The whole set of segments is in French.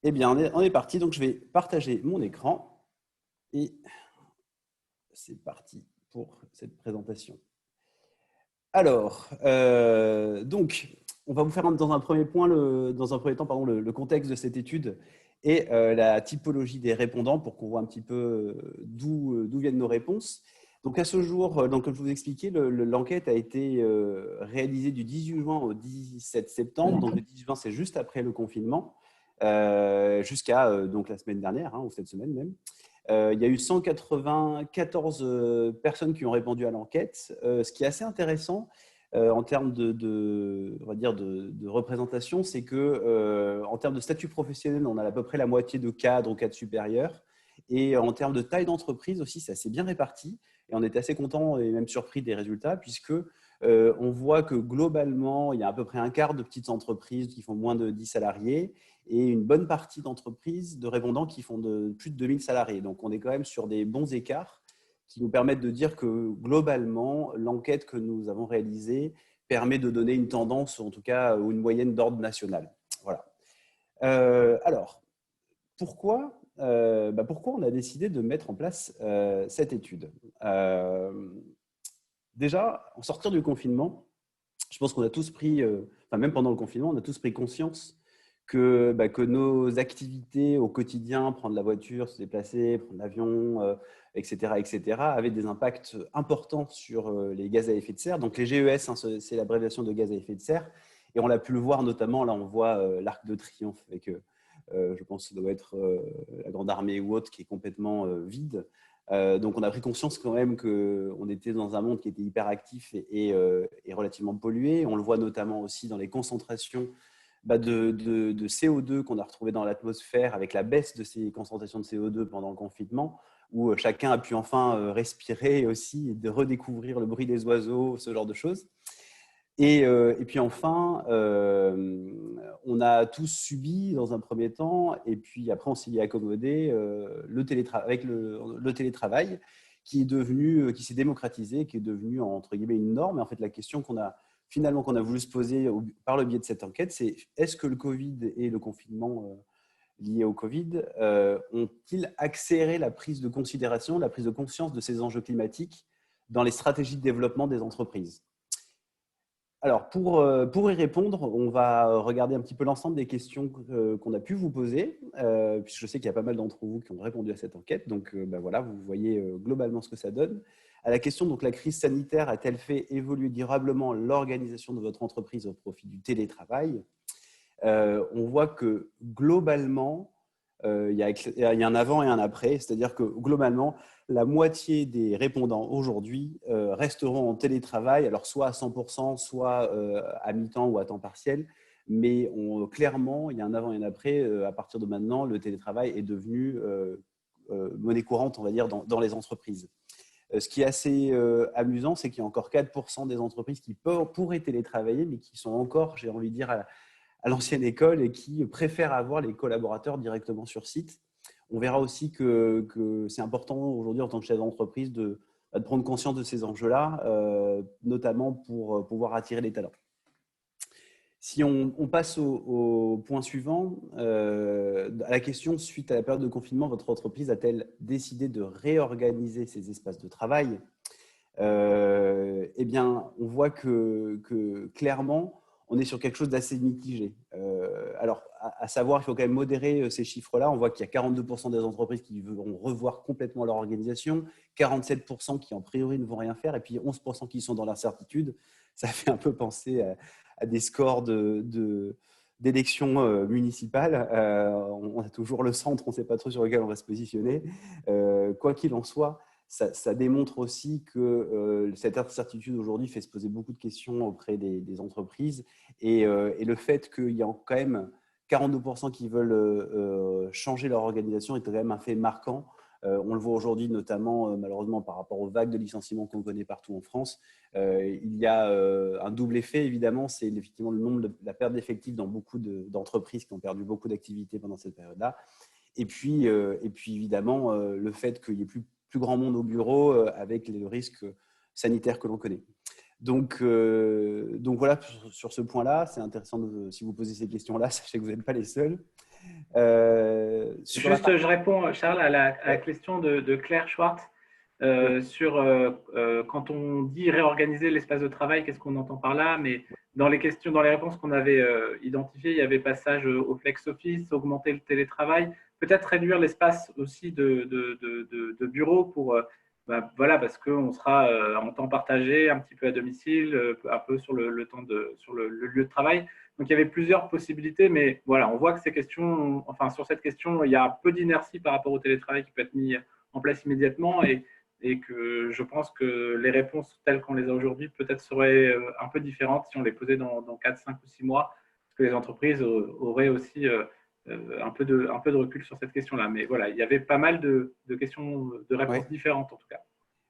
Eh bien, on est parti. Donc, je vais partager mon écran et c'est parti pour cette présentation. Alors, donc, on va vous faire dans un premier temps, pardon, le contexte de cette étude et la typologie des répondants pour qu'on voit un petit peu d'où viennent nos réponses. Donc, à ce jour, donc, comme je vous expliquais, l'enquête a été réalisée du 18 juin au 17 septembre. Donc, le 18 juin, c'est juste après le confinement, jusqu'à donc la semaine dernière, ou cette semaine même. Il y a eu 194 personnes qui ont répondu à l'enquête. Ce qui est assez intéressant en termes on va dire de représentation, c'est que en termes de statut professionnel, on a à peu près la moitié de cadres ou cadres supérieurs. Et en termes de taille d'entreprise aussi, c'est assez bien réparti. Et on est assez content et même surpris des résultats, puisque on voit que globalement, il y a à peu près un quart de petites entreprises qui font moins de 10 salariés et une bonne partie d'entreprises, de répondants qui font plus de 2000 salariés. Donc, on est quand même sur des bons écarts qui nous permettent de dire que globalement, l'enquête que nous avons réalisée permet de donner une tendance, ou en tout cas une moyenne d'ordre national. Voilà. Alors, pourquoi on a décidé de mettre en place cette étude Déjà, en sortir du confinement, je pense qu'on a tous pris, même pendant le confinement, on a tous pris conscience que nos activités au quotidien, prendre la voiture, se déplacer, prendre l'avion, etc., avaient des impacts importants sur les gaz à effet de serre. Donc les GES, c'est l'abréviation de gaz à effet de serre. Et on l'a pu le voir notamment, là on voit l'Arc de Triomphe avec, je pense que ça doit être la Grande Armée ou autre, qui est complètement vide. Donc on a pris conscience quand même qu'on était dans un monde qui était hyper actif et relativement pollué. On le voit notamment aussi dans les concentrations de CO2 qu'on a retrouvé dans l'atmosphère avec la baisse de ces concentrations de CO2 pendant le confinement, où chacun a pu enfin respirer aussi et de redécouvrir le bruit des oiseaux, ce genre de choses. Et puis enfin, on a tous subi dans un premier temps, et puis après on s'y est accommodé, avec le télétravail qui s'est démocratisé, qui est devenu entre guillemets une norme. Et en fait, la question qu'on a voulu se poser par le biais de cette enquête, c'est est-ce que le Covid et le confinement lié au Covid ont-ils accéléré la prise de considération, la prise de conscience de ces enjeux climatiques dans les stratégies de développement des entreprises? Alors, pour y répondre, on va regarder un petit peu l'ensemble des questions qu'on a pu vous poser, puisque je sais qu'il y a pas mal d'entre vous qui ont répondu à cette enquête. Donc, voilà, vous voyez globalement ce que ça donne. À la question, donc, la crise sanitaire a-t-elle fait évoluer durablement l'organisation de votre entreprise au profit du télétravail? On voit que globalement, il y a un avant et un après, c'est-à-dire que globalement, la moitié des répondants aujourd'hui resteront en télétravail, alors soit à 100%, soit à mi-temps ou à temps partiel, mais clairement, il y a un avant et un après. À partir de maintenant, le télétravail est devenu monnaie courante, on va dire, dans les entreprises. Ce qui est assez amusant, c'est qu'il y a encore 4% des entreprises qui pourraient télétravailler, mais qui sont encore, j'ai envie de dire, à l'ancienne école et qui préfèrent avoir les collaborateurs directement sur site. On verra aussi que c'est important aujourd'hui en tant que chef d'entreprise de prendre conscience de ces enjeux-là, notamment pour pouvoir attirer les talents. Si on passe au point suivant, à la question suite à la période de confinement, votre entreprise a-t-elle décidé de réorganiser ses espaces de travail? Eh bien, on voit que clairement, on est sur quelque chose d'assez mitigé. Alors, à savoir, il faut quand même modérer ces chiffres-là. On voit qu'il y a 42% des entreprises qui vont revoir complètement leur organisation, 47% qui, en priori, ne vont rien faire, et puis 11% qui sont dans l'incertitude. Ça fait un peu penser à des scores d'élections municipales. On a toujours le centre, on ne sait pas trop sur lequel on va se positionner. Quoi qu'il en soit, ça démontre aussi que cette incertitude aujourd'hui fait se poser beaucoup de questions auprès des entreprises et le fait qu'il y a quand même 42% qui veulent changer leur organisation est quand même un fait marquant. On le voit aujourd'hui notamment malheureusement par rapport aux vagues de licenciements qu'on connaît partout en France. Il y a un double effet évidemment, c'est effectivement la perte d'effectifs dans beaucoup d'entreprises qui ont perdu beaucoup d'activités pendant cette période-là. Et puis évidemment, le fait qu'il n'y ait plus grand monde au bureau avec les risques sanitaires que l'on connaît. Donc voilà, sur ce point-là, c'est intéressant si vous posez ces questions-là, sachez que vous n'êtes pas les seuls. Sur la Juste, partie… je réponds, Charles, à la Ouais, question de Claire Schwartz oui, sur quand on dit réorganiser l'espace de travail, qu'est-ce qu'on entend par là? Mais dans les questions, dans les réponses qu'on avait identifiées, il y avait passage au flex office, augmenter le télétravail, peut-être réduire l'espace aussi de bureau pour voilà, parce qu'on sera en temps partagé, un petit peu à domicile, un peu sur le temps sur le lieu de travail. Donc il y avait plusieurs possibilités, mais voilà, on voit que ces questions, enfin sur cette question, il y a peu d'inertie par rapport au télétravail qui peut être mis en place immédiatement et que je pense que les réponses telles qu'on les a aujourd'hui peut-être seraient un peu différentes si on les posait dans 4, 5 ou 6 mois, parce que les entreprises auraient aussi un peu de recul sur cette question-là. Mais voilà, il y avait pas mal de questions, de réponses ouais. différentes en tout cas.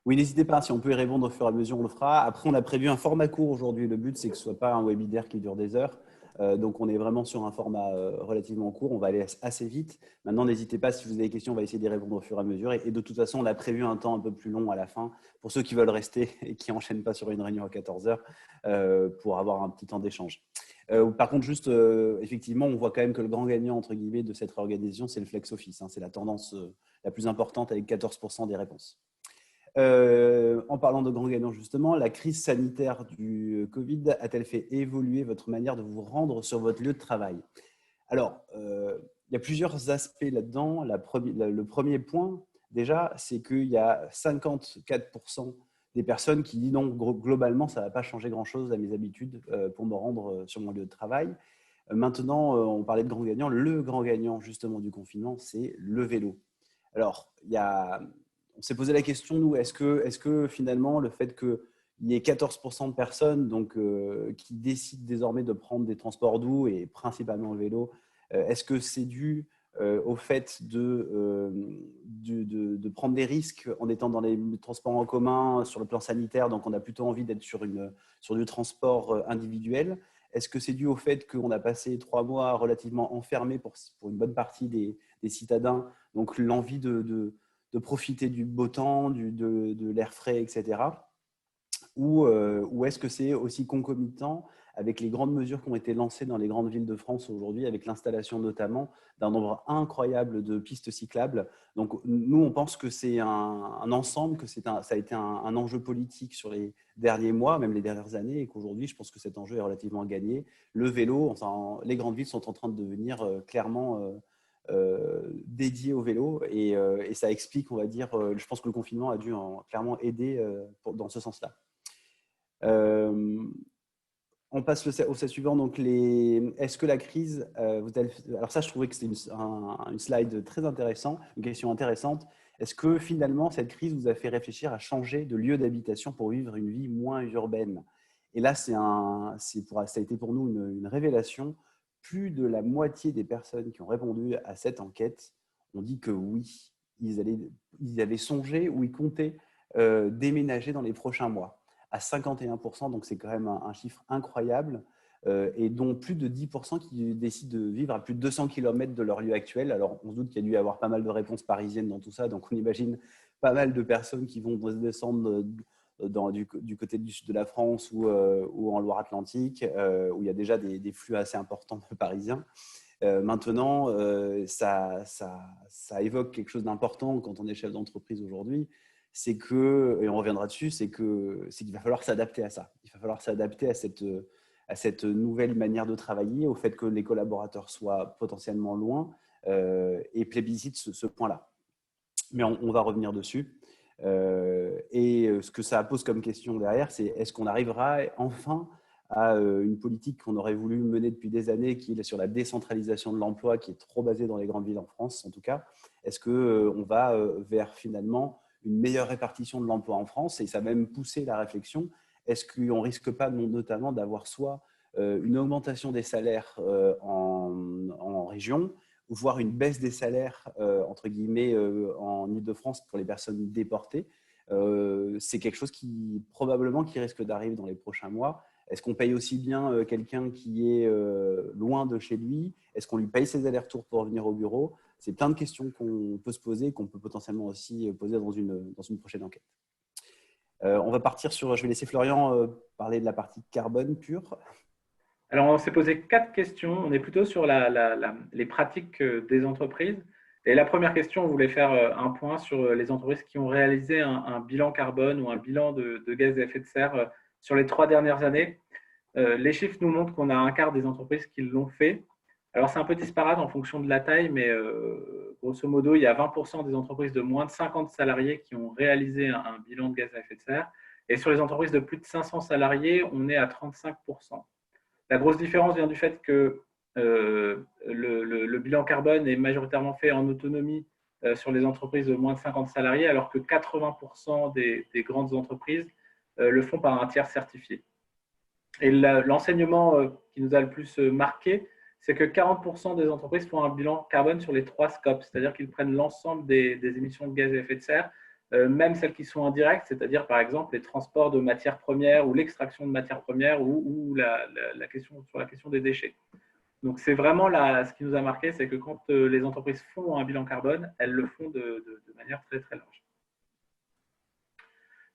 Oui, n'hésitez pas, si on peut y répondre au fur et à mesure, on le fera. Après, on a prévu un format court aujourd'hui. Le but, c'est que ce ne soit pas un webinaire qui dure des heures. Donc, on est vraiment sur un format relativement court. On va aller assez vite. Maintenant, n'hésitez pas, si vous avez des questions, on va essayer d'y répondre au fur et à mesure. Et de toute façon, on a prévu un temps un peu plus long à la fin pour ceux qui veulent rester et qui n'enchaînent pas sur une réunion à 14 heures pour avoir un petit temps d'échange. Par contre, juste, effectivement, on voit quand même que le grand gagnant, entre guillemets, de cette réorganisation, c'est le flex office. C'est la tendance la plus importante avec 14% des réponses. En parlant de grands gagnants, justement, la crise sanitaire du Covid a-t-elle fait évoluer votre manière de vous rendre sur votre lieu de travail? Alors, il y a plusieurs aspects là-dedans. Le premier point, déjà, c'est qu'il y a 54% des personnes qui disent non, globalement, ça ne va pas changer grand-chose à mes habitudes pour me rendre sur mon lieu de travail. Maintenant, on parlait de grands gagnants. Le grand gagnant, justement, du confinement, c'est le vélo. Alors, on s'est posé la question, nous, est-ce que finalement, le fait qu'il y ait 14% de personnes donc, qui décident désormais de prendre des transports doux et principalement le vélo, est-ce que c'est dû au fait de prendre des risques en étant dans les transports en commun sur le plan sanitaire, donc on a plutôt envie d'être sur du transport individuel? Est-ce que c'est dû au fait qu'on a passé 3 mois relativement enfermés pour une bonne partie des citadins, donc l'envie de profiter du beau temps, de l'air frais, etc. Ou est-ce que c'est aussi concomitant avec les grandes mesures qui ont été lancées dans les grandes villes de France aujourd'hui, avec l'installation notamment d'un nombre incroyable de pistes cyclables? Donc nous, on pense que c'est un ensemble, que ça a été un enjeu politique sur les derniers mois, même les dernières années, et qu'aujourd'hui, je pense que cet enjeu est relativement gagné. Le vélo, enfin, les grandes villes sont en train de devenir clairement dédiées au vélo, et ça explique, on va dire, je pense que le confinement a dû clairement aider dans ce sens-là. Euh, on passe au stade suivant. Donc, est-ce que la crise, alors ça, je trouvais que c'était une slide très intéressante, une question intéressante. Est-ce que finalement, cette crise vous a fait réfléchir à changer de lieu d'habitation pour vivre une vie moins urbaine? Et là, ça a été pour nous une révélation. Plus de la moitié des personnes qui ont répondu à cette enquête ont dit que oui, ils avaient songé ou ils comptaient déménager dans les prochains mois à 51%, donc c'est quand même un chiffre incroyable, et dont plus de 10% qui décident de vivre à plus de 200 km de leur lieu actuel. Alors, on se doute qu'il y a dû y avoir pas mal de réponses parisiennes dans tout ça, donc on imagine pas mal de personnes qui vont descendre du côté du sud de la France ou en Loire-Atlantique, où il y a déjà des flux assez importants de Parisiens. Maintenant, ça évoque quelque chose d'important quand on est chef d'entreprise aujourd'hui, c'est que, et on reviendra dessus, c'est qu'il va falloir s'adapter à ça. Il va falloir s'adapter à cette nouvelle manière de travailler, au fait que les collaborateurs soient potentiellement loin et plébiscitent ce point-là. Mais on va revenir dessus. Et ce que ça pose comme question derrière, c'est est-ce qu'on arrivera enfin à une politique qu'on aurait voulu mener depuis des années, qui est sur la décentralisation de l'emploi, qui est trop basée dans les grandes villes en France, en tout cas. Est-ce qu'on va vers finalement une meilleure répartition de l'emploi en France? Et ça va même pousser la réflexion. Est-ce qu'on ne risque pas notamment d'avoir soit une augmentation des salaires en région, voire une baisse des salaires, entre guillemets, en Île-de-France pour les personnes déportées? C'est quelque chose qui probablement qui risque d'arriver dans les prochains mois. Est-ce qu'on paye aussi bien quelqu'un qui est loin de chez lui? Est-ce qu'on lui paye ses allers-retours pour venir au bureau? C'est plein de questions qu'on peut se poser, qu'on peut potentiellement aussi poser dans une prochaine enquête. Je vais laisser Florian parler de la partie carbone pure. Alors, on s'est posé 4 questions. On est plutôt sur les pratiques des entreprises. Et la première question, on voulait faire un point sur les entreprises qui ont réalisé un bilan carbone ou un bilan de gaz à effet de serre sur les 3 dernières années. Les chiffres nous montrent qu'on a un quart des entreprises qui l'ont fait. Alors, c'est un peu disparate en fonction de la taille, mais grosso modo, il y a 20% des entreprises de moins de 50 salariés qui ont réalisé un bilan de gaz à effet de serre. Et sur les entreprises de plus de 500 salariés, on est à 35%. La grosse différence vient du fait que le bilan carbone est majoritairement fait en autonomie sur les entreprises de moins de 50 salariés, alors que 80% des grandes entreprises le font par un tiers certifié. Et l'enseignement qui nous a le plus marqué, c'est que 40% des entreprises font un bilan carbone sur les 3 scopes, c'est-à-dire qu'ils prennent l'ensemble des émissions de gaz à effet de serre, même celles qui sont indirectes, c'est-à-dire par exemple les transports de matières premières ou l'extraction de matières premières ou la question des déchets. Donc c'est vraiment ce qui nous a marqué, c'est que quand les entreprises font un bilan carbone, elles le font de manière très très large.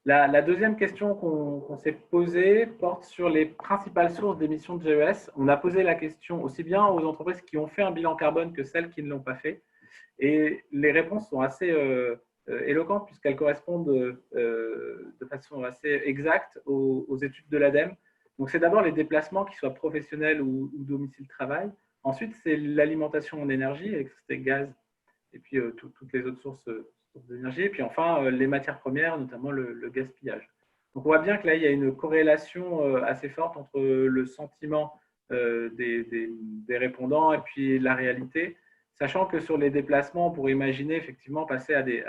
La deuxième question qu'on s'est posée porte sur les principales sources d'émissions de GES. On a posé la question aussi bien aux entreprises qui ont fait un bilan carbone que celles qui ne l'ont pas fait. Et les réponses sont assez éloquentes puisqu'elles correspondent de façon assez exacte aux études de l'ADEME. Donc, c'est d'abord les déplacements, qu'ils soient professionnels ou domicile-travail. Ensuite, c'est l'alimentation en énergie, électricité, gaz, et puis toutes les autres sources d'énergie. Et puis enfin, les matières premières, notamment le gaspillage. Donc, on voit bien que là, il y a une corrélation assez forte entre le sentiment des répondants et puis la réalité. Sachant que sur les déplacements, on pourrait imaginer effectivement passer à des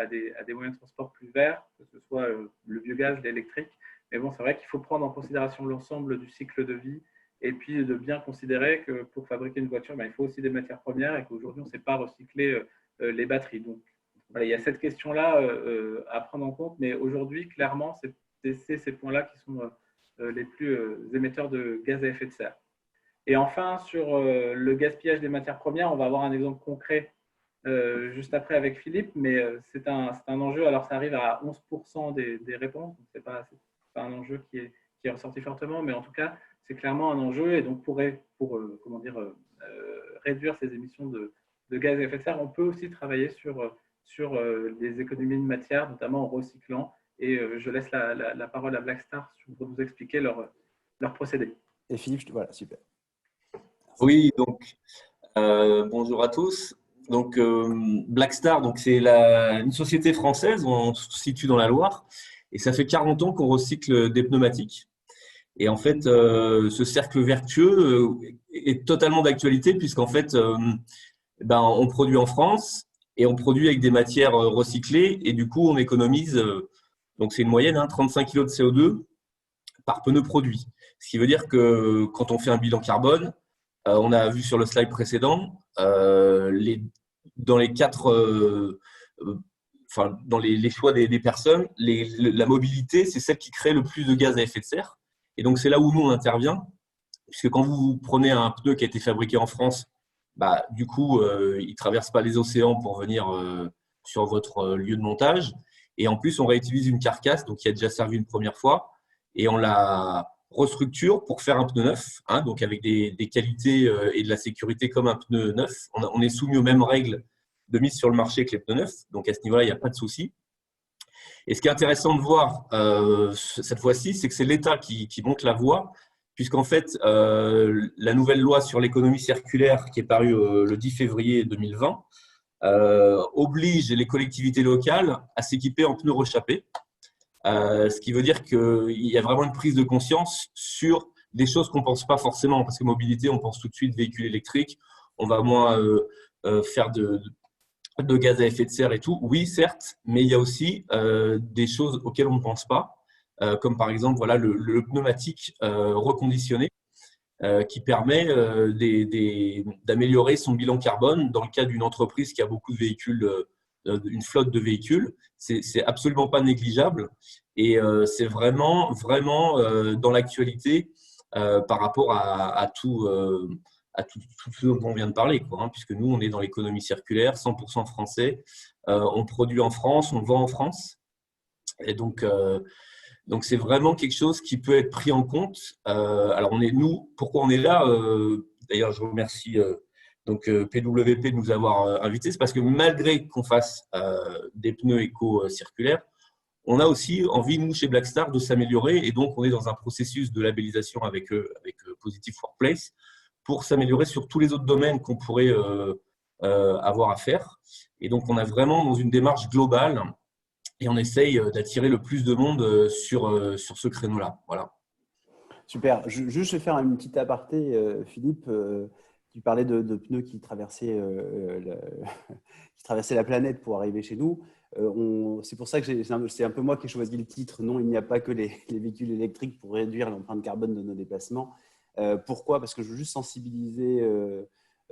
moyens de transport plus verts, que ce soit le biogaz, l'électrique. Mais bon, c'est vrai qu'il faut prendre en considération l'ensemble du cycle de vie et puis de bien considérer que pour fabriquer une voiture, il faut aussi des matières premières et qu'aujourd'hui, on ne sait pas recycler les batteries. Donc, voilà, il y a cette question-là à prendre en compte. Mais aujourd'hui, clairement, c'est ces points-là qui sont les plus émetteurs de gaz à effet de serre. Et enfin, sur le gaspillage des matières premières, on va avoir un exemple concret juste après avec Philippe, mais c'est un enjeu. Alors, ça arrive à 11% des réponses, donc ce n'est pas un enjeu qui est ressorti fortement, mais en tout cas, c'est clairement un enjeu. Et donc, pour réduire ces émissions de gaz à effet de serre, on peut aussi travailler sur des économies de matière, notamment en recyclant. Et je laisse la parole à Blackstar pour nous expliquer leur procédé. Et Philippe, voilà, super. Oui, donc bonjour à tous. Donc Blackstar, donc c'est une société française, on se situe dans la Loire, et ça fait 40 ans qu'on recycle des pneumatiques. Et en fait, ce cercle vertueux est totalement d'actualité puisqu'en fait, on produit en France et on produit avec des matières recyclées et du coup, on économise. Donc c'est une moyenne, 35 kg de CO2 par pneu produit. Ce qui veut dire que quand on fait un bilan carbone, on a vu sur le slide précédent, dans les dans les choix des personnes, la mobilité, c'est celle qui crée le plus de gaz à effet de serre. Et donc, c'est là où nous, on intervient, puisque quand vous prenez un pneu qui a été fabriqué en France, du coup, il ne traverse pas les océans pour venir sur votre lieu de montage. Et en plus, on réutilise une carcasse donc qui a déjà servi une première fois, et on la restructure pour faire un pneu neuf, donc avec des qualités et de la sécurité comme un pneu neuf. On est soumis aux mêmes règles de mise sur le marché que les pneus neufs, donc à ce niveau-là, il n'y a pas de souci. Et ce qui est intéressant de voir cette fois-ci, c'est que c'est l'État qui monte la voie, puisqu'en fait, la nouvelle loi sur l'économie circulaire qui est parue le 10 février 2020 oblige les collectivités locales à s'équiper en pneus rechappés. Ce qui veut dire qu'il y a vraiment une prise de conscience sur des choses qu'on ne pense pas forcément, parce que mobilité, on pense tout de suite véhicule électrique, on va moins faire de gaz à effet de serre et tout. Oui, certes, mais il y a aussi des choses auxquelles on ne pense pas, comme par exemple le pneumatique reconditionné qui permet d'améliorer son bilan carbone dans le cas d'une entreprise qui a beaucoup de véhicules, une flotte de véhicules. C'est absolument pas négligeable et c'est vraiment dans l'actualité par rapport à tout ce dont on vient de parler, puisque nous, on est dans l'économie circulaire, 100% français, on produit en France, on vend en France. Et donc, Donc, c'est vraiment quelque chose qui peut être pris en compte. Alors, pourquoi on est là d'ailleurs, je remercie PWP de nous avoir invités. C'est parce que malgré qu'on fasse des pneus éco-circulaires, on a aussi envie, nous, chez Blackstar, de s'améliorer. Et donc, on est dans un processus de labellisation avec Positive Workplace pour s'améliorer sur tous les autres domaines qu'on pourrait avoir à faire. Et donc, on est vraiment dans une démarche globale et on essaye d'attirer le plus de monde sur ce créneau-là. Voilà. Super. Juste, je vais faire une petite aparté, Philippe. Tu parlais de pneus qui traversaient, qui traversaient la planète pour arriver chez nous. C'est pour ça que c'est un peu moi qui ai choisi le titre. Non, il n'y a pas que les véhicules électriques pour réduire l'empreinte carbone de nos déplacements. Pourquoi? Parce que je veux juste sensibiliser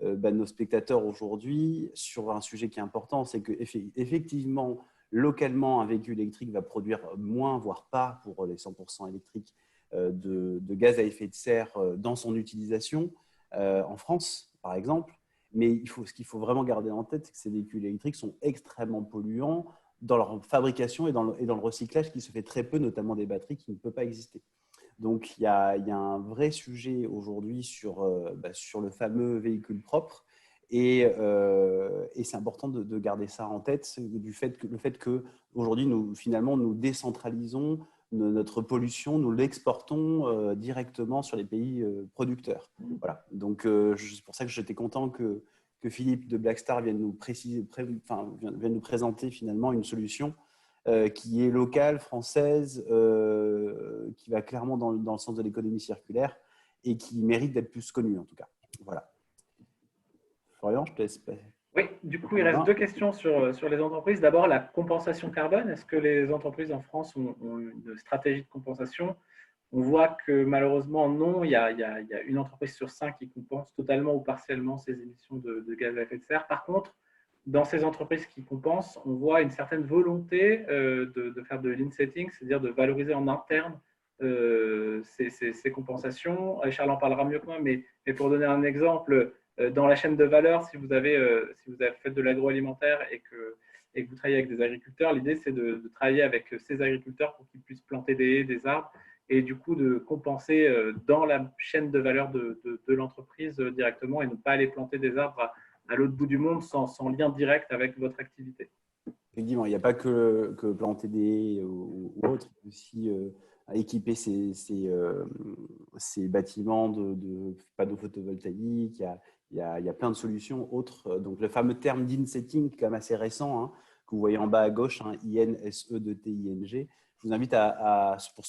nos spectateurs aujourd'hui sur un sujet qui est important. C'est qu'effectivement, localement, un véhicule électrique va produire moins, voire pas, pour les 100% électriques, de gaz à effet de serre dans son utilisation en France, par exemple. Mais ce qu'il faut vraiment garder en tête, c'est que ces véhicules électriques sont extrêmement polluants dans leur fabrication et dans le recyclage qui se fait très peu, notamment des batteries, qui ne peut pas exister. Donc, il y a un vrai sujet aujourd'hui sur le fameux véhicule propre. Et c'est important de garder ça en tête, le fait qu'aujourd'hui, nous décentralisons notre pollution, nous l'exportons directement sur les pays producteurs. Voilà. Donc, c'est pour ça que j'étais content que Philippe de Blackstar vienne nous présenter finalement une solution qui est locale, française, qui va clairement dans le sens de l'économie circulaire et qui mérite d'être plus connue en tout cas. Voilà. Florian, je te laisse. Oui, du coup, il reste deux questions sur les entreprises. D'abord, la compensation carbone. Est-ce que les entreprises en France ont une stratégie de compensation? On voit que malheureusement, non. Il y a une entreprise sur 5 qui compense totalement ou partiellement ses émissions de gaz à effet de serre. Par contre, dans ces entreprises qui compensent, on voit une certaine volonté de faire de l'insetting, c'est-à-dire de valoriser en interne ces compensations. Charles en parlera mieux que moi, mais pour donner un exemple, dans la chaîne de valeur, si vous avez fait de l'agroalimentaire et que vous travaillez avec des agriculteurs, l'idée c'est de travailler avec ces agriculteurs pour qu'ils puissent planter des haies, des arbres, et du coup de compenser dans la chaîne de valeur de l'entreprise directement et ne pas aller planter des arbres à l'autre bout du monde sans lien direct avec votre activité. Effectivement, il n'y a pas que planter des haies ou autre, il y a aussi équiper ces bâtiments de panneaux photovoltaïques. Il y a plein de solutions autres. Donc, le fameux terme d'insetting, quand même assez récent, hein, que vous voyez en bas à gauche, hein, INSE2TING. Je vous invite pour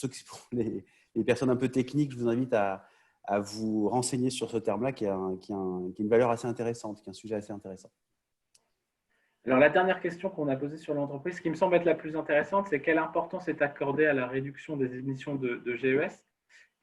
les personnes un peu techniques, je vous invite à vous renseigner sur ce terme-là qui a une valeur assez intéressante, qui est un sujet assez intéressant. Alors, la dernière question qu'on a posée sur l'entreprise, qui me semble être la plus intéressante, c'est quelle importance est accordée à la réduction des émissions de GES?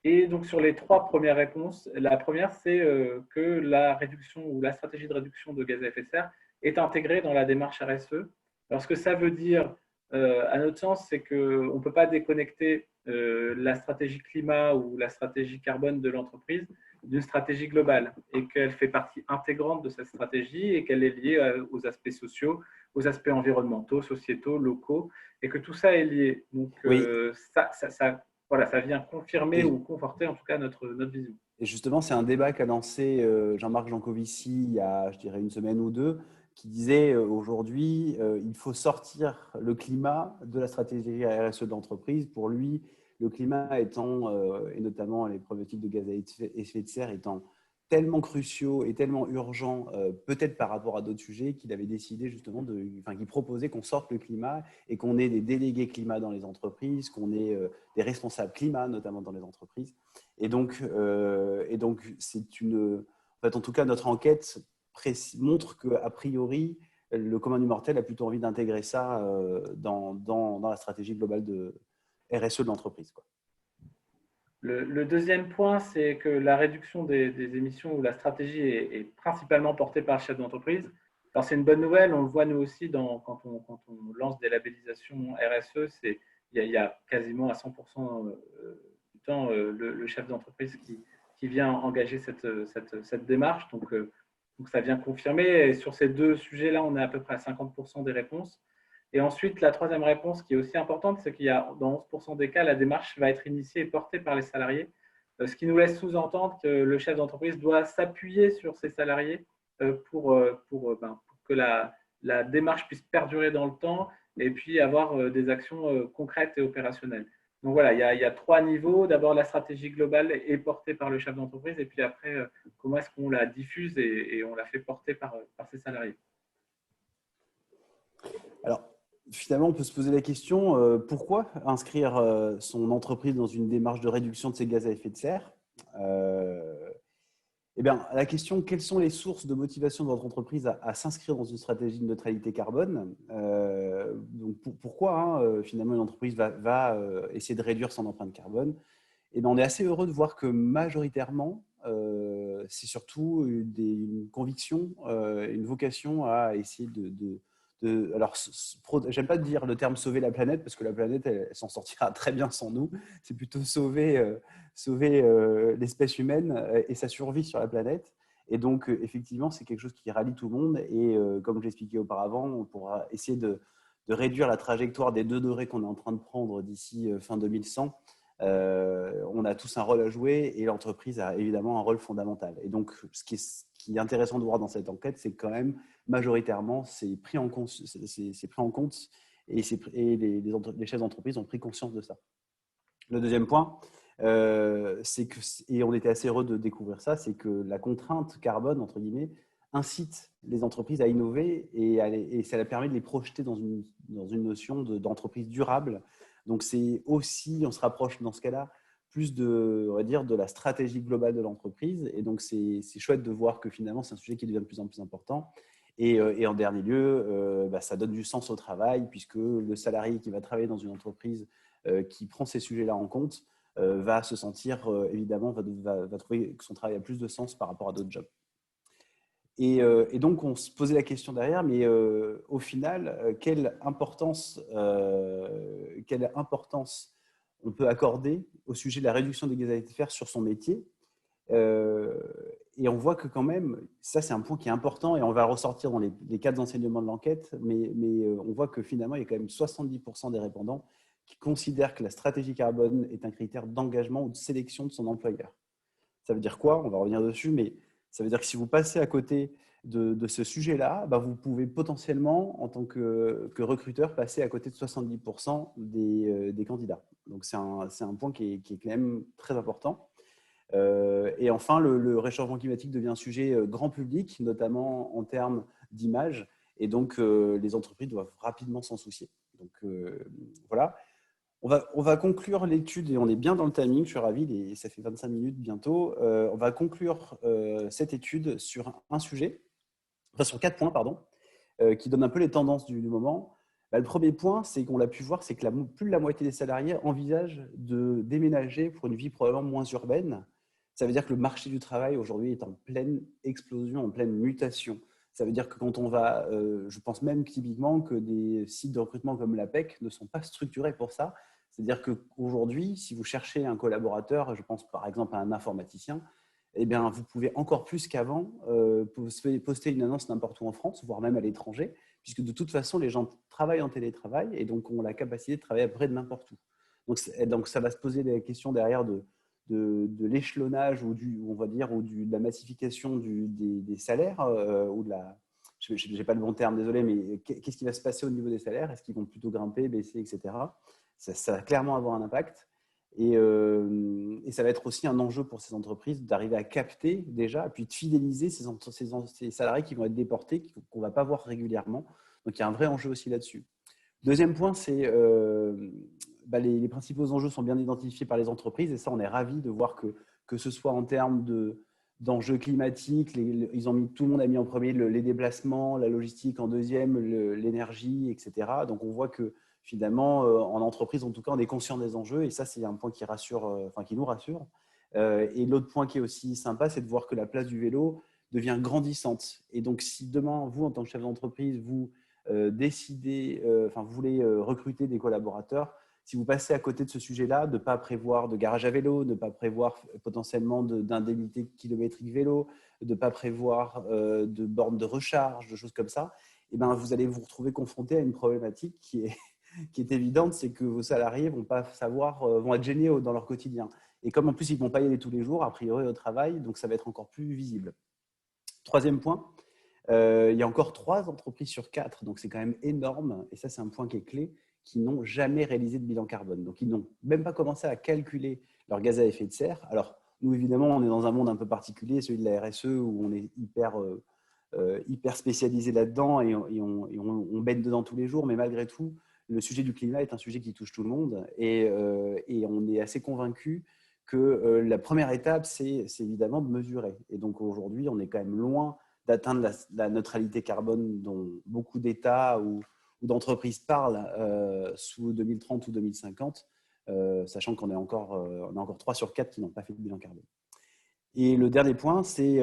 Et donc, sur les 3 premières réponses, la première, c'est que la réduction ou la stratégie de réduction de gaz à effet de serre est intégrée dans la démarche RSE. Alors, ce que ça veut dire, à notre sens, c'est qu'on ne peut pas déconnecter la stratégie climat ou la stratégie carbone de l'entreprise d'une stratégie globale et qu'elle fait partie intégrante de cette stratégie et qu'elle est liée aux aspects sociaux, aux aspects environnementaux, sociétaux, locaux, et que tout ça est lié. Donc, oui. Ça vient confirmer ou conforter en tout cas notre vision. Et justement, c'est un débat qu'a lancé Jean-Marc Jancovici il y a, je dirais, une semaine ou deux, qui disait aujourd'hui, il faut sortir le climat de la stratégie RSE d'entreprise. Pour lui, le climat étant, et notamment les problématiques de gaz à effet de serre étant tellement cruciaux et tellement urgents, peut-être par rapport à d'autres sujets, qu'il avait décidé justement qu'il proposait qu'on sorte le climat et qu'on ait des délégués climat dans les entreprises, qu'on ait des responsables climat notamment dans les entreprises. Et donc c'est en tout cas, notre enquête montre qu'a priori, le commun du mortel a plutôt envie d'intégrer ça dans la stratégie globale de RSE de l'entreprise, quoi. Le deuxième point, c'est que la réduction des émissions ou la stratégie est principalement portée par le chef d'entreprise. Alors, c'est une bonne nouvelle, on le voit nous aussi quand on lance des labellisations RSE, il y a quasiment à 100% du temps le chef d'entreprise qui vient engager cette démarche. Donc, ça vient confirmer. Et sur ces deux sujets-là, on est à peu près à 50% des réponses. Et ensuite, la troisième réponse qui est aussi importante, c'est qu'il y a dans 11% des cas, la démarche va être initiée et portée par les salariés, ce qui nous laisse sous-entendre que le chef d'entreprise doit s'appuyer sur ses salariés pour que la démarche puisse perdurer dans le temps et puis avoir des actions concrètes et opérationnelles. Donc voilà, il y a trois niveaux. D'abord, la stratégie globale est portée par le chef d'entreprise et puis après, comment est-ce qu'on la diffuse et on la fait porter par ses salariés. Alors, finalement, on peut se poser la question, pourquoi inscrire son entreprise dans une démarche de réduction de ses gaz à effet de serre? Eh bien, la question, quelles sont les sources de motivation de votre entreprise à s'inscrire dans une stratégie de neutralité carbone? Donc, pourquoi finalement une entreprise va essayer de réduire son empreinte carbone? Eh bien, on est assez heureux de voir que majoritairement, c'est surtout une conviction, une vocation à essayer alors, j'aime pas dire le terme sauver la planète parce que la planète, elle s'en sortira très bien sans nous. C'est plutôt sauver l'espèce humaine et sa survie sur la planète. Et donc, effectivement, c'est quelque chose qui rallie tout le monde. Et comme je l'expliquais auparavant, on pourra essayer de réduire la trajectoire des 2 degrés qu'on est en train de prendre d'ici fin 2100. On a tous un rôle à jouer et l'entreprise a évidemment un rôle fondamental. Et donc, ce qui est intéressant de voir dans cette enquête, c'est que quand même, majoritairement, c'est pris en compte et les chefs d'entreprise ont pris conscience de ça. Le deuxième point, c'est que, et on était assez heureux de découvrir ça, c'est que la contrainte carbone, entre guillemets, incite les entreprises à innover et ça permet de les projeter dans une notion d'entreprise durable. Donc, c'est aussi, on se rapproche dans ce cas-là, plus on va dire, de la stratégie globale de l'entreprise. Et donc, c'est chouette de voir que finalement, c'est un sujet qui devient de plus en plus important. Et en dernier lieu, ça donne du sens au travail, puisque le salarié qui va travailler dans une entreprise qui prend ces sujets-là en compte va se sentir, évidemment, va trouver que son travail a plus de sens par rapport à d'autres jobs. Et donc, on se posait la question derrière, mais au final, quelle importance on peut accorder au sujet de la réduction des gaz à effet de serre sur son métier? Et on voit que quand même, ça c'est un point qui est important et on va le ressortir dans les 4 enseignements de l'enquête, mais on voit que finalement, il y a quand même 70% des répondants qui considèrent que la stratégie carbone est un critère d'engagement ou de sélection de son employeur. Ça veut dire quoi? On va revenir dessus, mais ça veut dire que si vous passez à côté de ce sujet-là, vous pouvez potentiellement, en tant que recruteur, passer à côté de 70% des candidats. Donc, c'est un point qui est quand même très important. Et enfin, le réchauffement climatique devient un sujet grand public, notamment en termes d'image. Et donc, les entreprises doivent rapidement s'en soucier. Donc, voilà. On va conclure l'étude et on est bien dans le timing, je suis ravi, ça fait 25 minutes bientôt. On va conclure cette étude sur un sujet, enfin sur 4 points, pardon, qui donnent un peu les tendances du moment. Le premier point, c'est qu'on l'a pu voir, c'est que plus de la moitié des salariés envisagent de déménager pour une vie probablement moins urbaine. Ça veut dire que le marché du travail aujourd'hui est en pleine explosion, en pleine mutation. Ça veut dire que quand on va, je pense même typiquement que des sites de recrutement comme l'APEC ne sont pas structurés pour ça. C'est-à-dire qu'aujourd'hui, si vous cherchez un collaborateur, je pense par exemple à un informaticien, eh bien, vous pouvez encore plus qu'avant poster une annonce n'importe où en France, voire même à l'étranger, puisque de toute façon, les gens travaillent en télétravail et donc ont la capacité de travailler à peu près de n'importe où. Donc, ça va se poser des questions derrière de l'échelonnage ou de la massification des salaires ou de la… Je n'ai pas le bon terme, désolé, mais qu'est-ce qui va se passer au niveau des salaires? Est-ce qu'ils vont plutôt grimper, baisser, etc. Ça va clairement avoir un impact. Et ça va être aussi un enjeu pour ces entreprises d'arriver à capter déjà, puis de fidéliser ces salariés qui vont être déportés, qu'on ne va pas voir régulièrement. Donc, il y a un vrai enjeu aussi là-dessus. Deuxième point, c'est les principaux enjeux sont bien identifiés par les entreprises et ça, on est ravis de voir que ce soit en termes d'enjeux climatiques, tout le monde a mis en premier les déplacements, la logistique en deuxième, l'énergie, etc. Donc, on voit que finalement, en entreprise, en tout cas, on est conscient des enjeux et ça, c'est un point qui nous rassure. Et l'autre point qui est aussi sympa, c'est de voir que la place du vélo devient grandissante. Et donc, si demain, vous, en tant que chef d'entreprise, vous décidez, vous voulez recruter des collaborateurs, si vous passez à côté de ce sujet-là, de ne pas prévoir de garage à vélo, de ne pas prévoir potentiellement d'indemnité kilométrique vélo, de ne pas prévoir de bornes de recharge, de choses comme ça, eh ben, vous allez vous retrouver confronté à une problématique qui est évidente, c'est que vos salariés vont pas savoir, vont être gênés dans leur quotidien. Et comme en plus, ils ne vont pas y aller tous les jours, a priori au travail, donc ça va être encore plus visible. Troisième point, il y a encore 3 entreprises sur 4, donc c'est quand même énorme, et ça c'est un point qui est clé, qui n'ont jamais réalisé de bilan carbone. Donc ils n'ont même pas commencé à calculer leur gaz à effet de serre. Alors nous évidemment, on est dans un monde un peu particulier, celui de la RSE, où on est hyper spécialisé là-dedans et on baigne dedans tous les jours, mais malgré tout, le sujet du climat est un sujet qui touche tout le monde et on est assez convaincu que la première étape, c'est évidemment de mesurer. Et donc aujourd'hui, on est quand même loin d'atteindre la neutralité carbone dont beaucoup d'États ou d'entreprises parlent sous 2030 ou 2050, sachant qu'on est encore 3 sur 4 qui n'ont pas fait de bilan carbone. Et le dernier point, c'est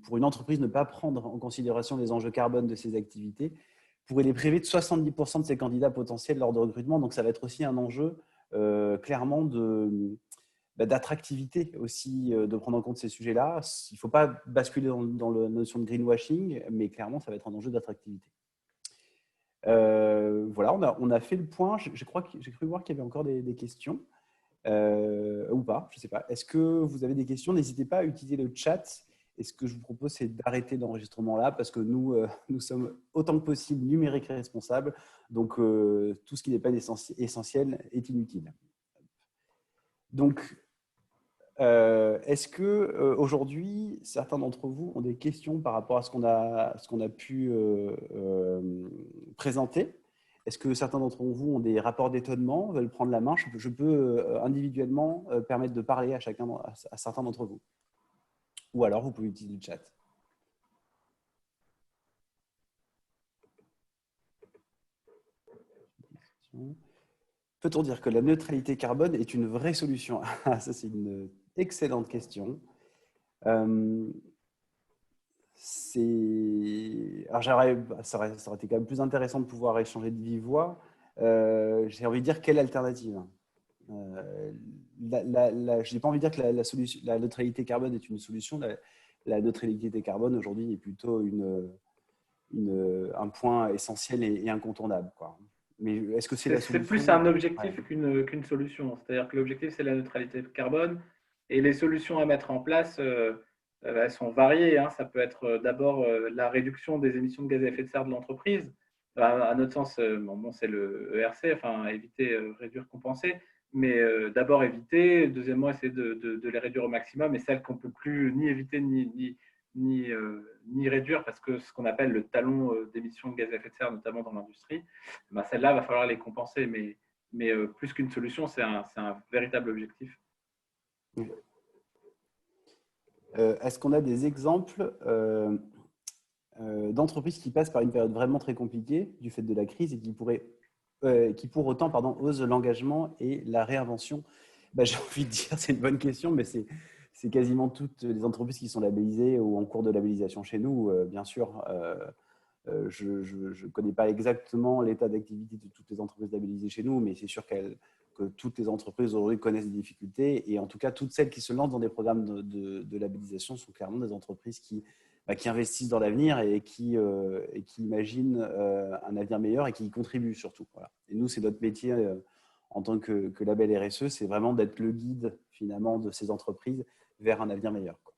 pour une entreprise ne pas prendre en considération les enjeux carbone de ses activités, pourrait les priver de 70% de ses candidats potentiels lors de recrutement. Donc, ça va être aussi un enjeu clairement d'attractivité aussi, de prendre en compte ces sujets-là. Il ne faut pas basculer dans la notion de greenwashing, mais clairement, ça va être un enjeu d'attractivité. Voilà, on a fait le point. J'ai cru voir qu'il y avait encore des questions. Ou pas, je ne sais pas. Est-ce que vous avez des questions? N'hésitez pas à utiliser le chat. Et ce que je vous propose, c'est d'arrêter l'enregistrement là, parce que nous sommes autant que possible numériques responsables. Donc, tout ce qui n'est pas essentiel est inutile. Donc, est-ce que aujourd'hui, certains d'entre vous ont des questions par rapport à ce qu'on a pu présenter? Est-ce que certains d'entre vous ont des rapports d'étonnement, veulent prendre la main? Je peux individuellement permettre de parler à certains d'entre vous. Ou alors, vous pouvez utiliser le chat. Peut-on dire que la neutralité carbone est une vraie solution? Ça, c'est une excellente question. Alors, ça aurait été quand même plus intéressant de pouvoir échanger de vive voix. J'ai envie de dire quelle alternative? Je n'ai pas envie de dire que la neutralité carbone est une solution. La neutralité carbone aujourd'hui est plutôt un point essentiel et incontournable, quoi. Mais est-ce que c'est la solution? C'est plus un objectif qu'une solution. C'est-à-dire que l'objectif, c'est la neutralité carbone et les solutions à mettre en place, elles sont variées. Ça peut être d'abord la réduction des émissions de gaz à effet de serre de l'entreprise. À notre sens, c'est le ERC, enfin éviter, réduire, compenser. Mais d'abord éviter, deuxièmement essayer de les réduire au maximum, et celles qu'on ne peut plus ni éviter ni réduire, parce que ce qu'on appelle le talon d'émissions de gaz à effet de serre, notamment dans l'industrie, celles-là, il va falloir les compenser. Mais plus qu'une solution, c'est un véritable objectif. Est-ce qu'on a des exemples d'entreprises qui passent par une période vraiment très compliquée du fait de la crise et qui pour autant osent l'engagement et la réinvention? J'ai envie de dire, c'est une bonne question, mais c'est quasiment toutes les entreprises qui sont labellisées ou en cours de labellisation chez nous. Bien sûr, je ne connais pas exactement l'état d'activité de toutes les entreprises labellisées chez nous, mais c'est sûr que toutes les entreprises aujourd'hui connaissent des difficultés. Et en tout cas, toutes celles qui se lancent dans des programmes de labellisation sont clairement des entreprises qui investissent dans l'avenir et qui imaginent un avenir meilleur et qui y contribuent surtout. Voilà. Et nous, c'est notre métier en tant que label RSE, c'est vraiment d'être le guide finalement de ces entreprises vers un avenir meilleur, quoi.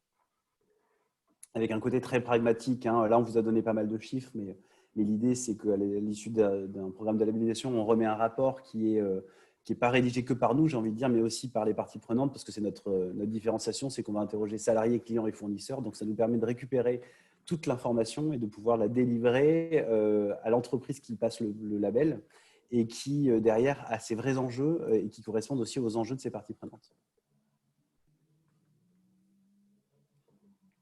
Avec un côté très pragmatique. Là, on vous a donné pas mal de chiffres, mais l'idée, c'est qu'à l'issue d'un programme de labellisation, on remet un rapport qui est pas rédigé que par nous, j'ai envie de dire, mais aussi par les parties prenantes, parce que c'est notre différenciation, c'est qu'on va interroger salariés, clients et fournisseurs. Donc, ça nous permet de récupérer toute l'information et de pouvoir la délivrer à l'entreprise qui passe le label et qui, derrière, a ses vrais enjeux et qui correspondent aussi aux enjeux de ses parties prenantes.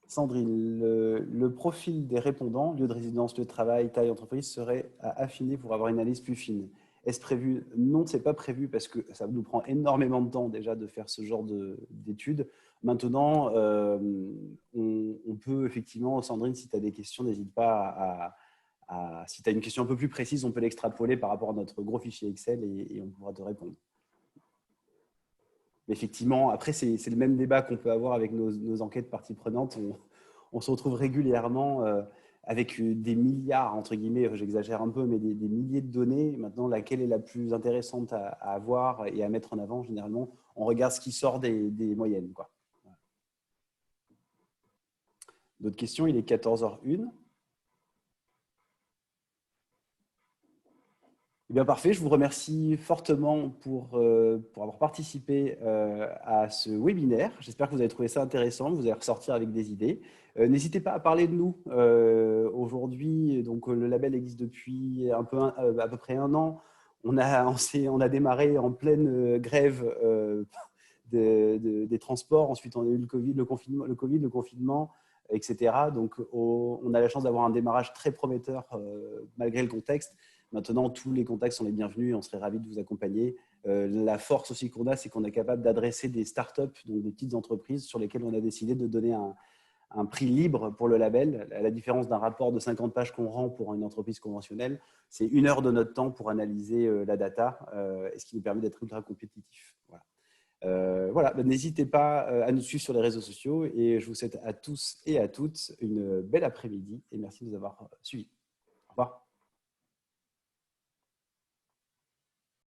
Sandrine, le profil des répondants, lieu de résidence, lieu de travail, taille entreprise, serait à affiner pour avoir une analyse plus fine. Est-ce prévu? Non, ce n'est pas prévu parce que ça nous prend énormément de temps déjà de faire ce genre d'études. Maintenant, on peut effectivement, Sandrine, si tu as des questions, n'hésite pas si tu as une question un peu plus précise, on peut l'extrapoler par rapport à notre gros fichier Excel et on pourra te répondre. Mais effectivement, après, c'est le même débat qu'on peut avoir avec nos enquêtes parties prenantes. On se retrouve régulièrement avec des milliards, entre guillemets, j'exagère un peu, mais des milliers de données. Maintenant, laquelle est la plus intéressante à avoir et à mettre en avant? Généralement, on regarde ce qui sort des moyennes, quoi. D'autres questions? Il est 14h01. Eh bien, parfait. Je vous remercie fortement pour avoir participé à ce webinaire. J'espère que vous avez trouvé ça intéressant, que vous allez ressortir avec des idées. N'hésitez pas à parler de nous. Aujourd'hui, donc, le label existe depuis à peu près 1 an. On a démarré en pleine grève des transports. Ensuite, on a eu le confinement, etc. Donc, on a la chance d'avoir un démarrage très prometteur malgré le contexte. Maintenant, tous les contacts sont les bienvenus et on serait ravis de vous accompagner. La force aussi qu'on a, c'est qu'on est capable d'adresser des startups, donc des petites entreprises sur lesquelles on a décidé de donner un prix libre pour le label. À la différence d'un rapport de 50 pages qu'on rend pour une entreprise conventionnelle, c'est 1 heure de notre temps pour analyser la data, et ce qui nous permet d'être ultra compétitif. Voilà. N'hésitez pas à nous suivre sur les réseaux sociaux et je vous souhaite à tous et à toutes une belle après-midi et merci de nous avoir suivis. Au revoir.